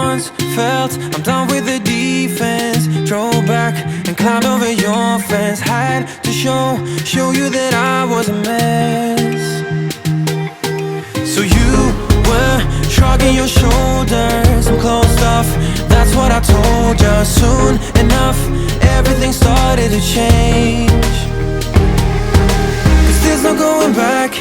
once felt. I'm done with the defense. Drove back and climbed over your fence. Had to show you that I was a mess. So you were shrugging your shoulders. I'm closed off, that's what I told you. Soon enough, everything started to change. Cause there's no going back,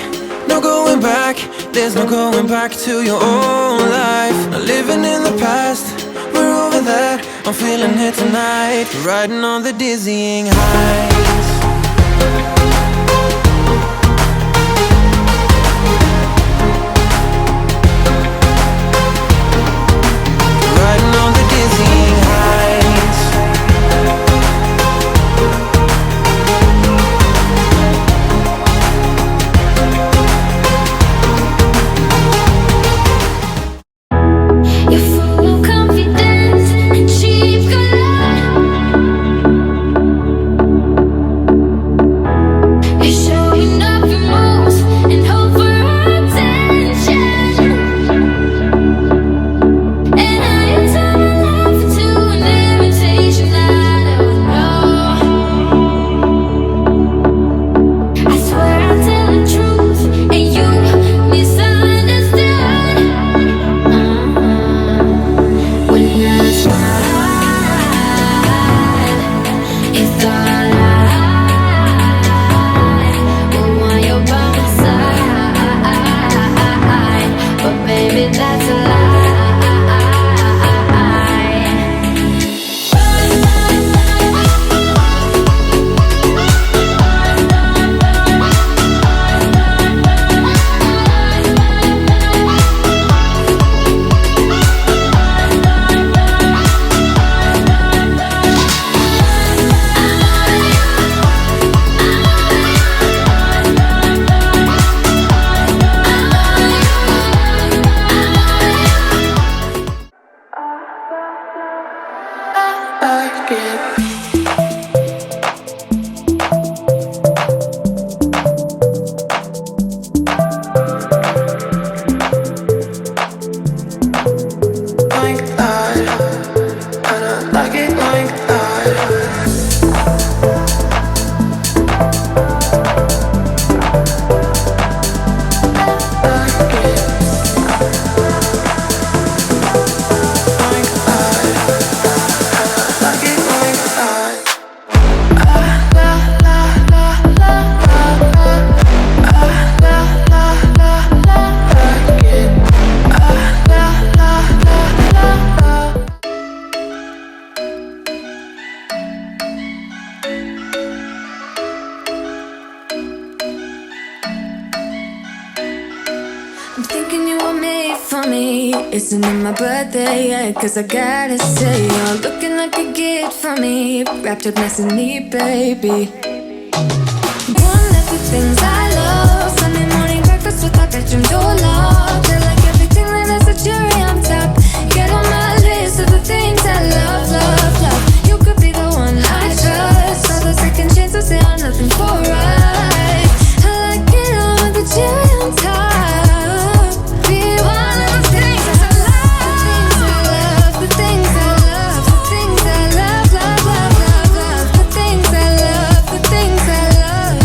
no going back. There's no going back to your old life. Not living in the past, we're over that. I'm feeling it tonight, riding on the dizzying heights. Riding on the dizzying heights. You're full of confidence and cheap color. You're showing off your moves and hope for attention. And I am turning life into an invitation I don't know. I swear I'll tell the truth and you misunderstood. When I smile, it's all right. But when you're by my side, but baby that's a lie. Like that, and I like it like that. Like it. Like that, and I like it like that. La la la la la la. La la la la. Like it. La la la la la. I'm thinking you were made for me. Isn't it my birthday yet? Cause I gotta say, you're looking like a gift for me. Wrapped up nice and neat, baby. One of the things I love. Sunday morning breakfast with our bedroom door locked. I like everything that has a cherry on top. Get on my list of the things I love, love, love. You could be the one I trust. All the second chances, they are nothing for right. I like it all with the cherry on top. Be one of the things I love. The things I love, the things I love, love, love, love, love. The things I love, the things I love.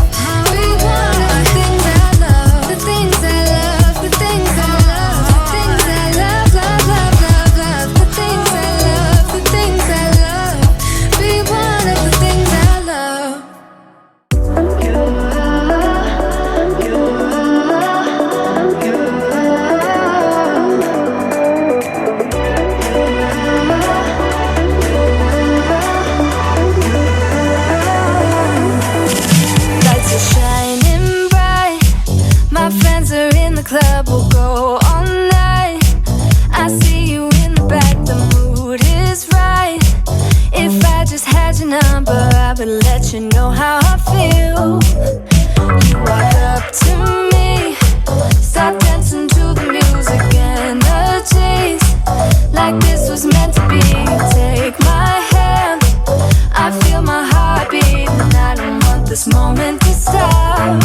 Be one of the things I love. The things I love, the things I love, the things I love, love, love, love, love. The things I love, the things I love. Be one of the things I love. Lights are shining bright. My friends are in the club, we'll go all night. I see you in the back, the mood is right. If I just had your number, I would let you know how I feel. You walk up to me, start dancing to the music and the chase. Like this was meant to be. Take my hand, I feel my heart beat, and I don't want this moment to stop.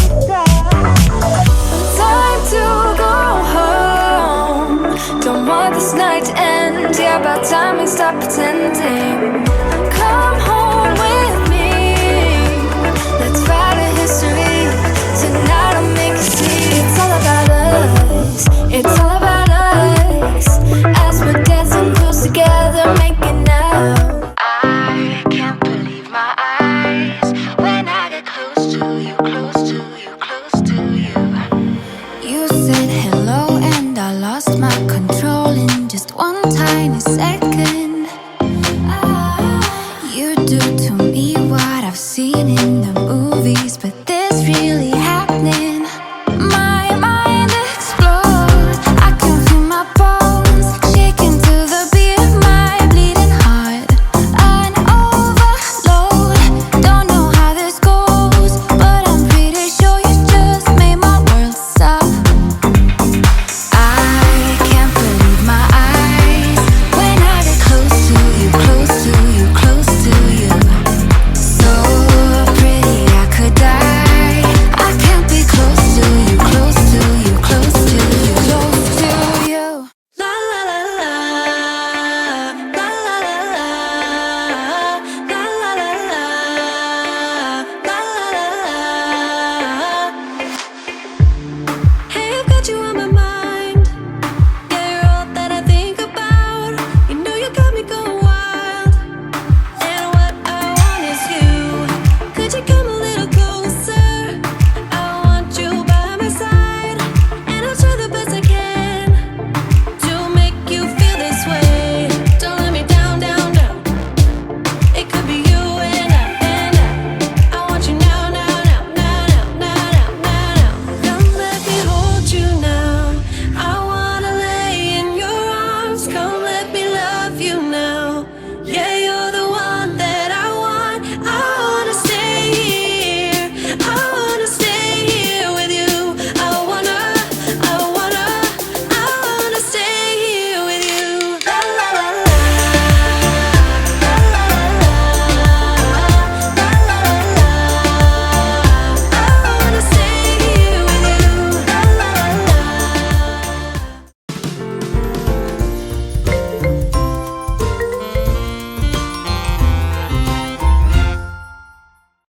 Time to go home. Don't want this night to end. Yeah, about time we stop pretending. Come home with me. Let's write a history. Tonight I'll make you see. It's all about us. It's all about us. As we're dancing close together, make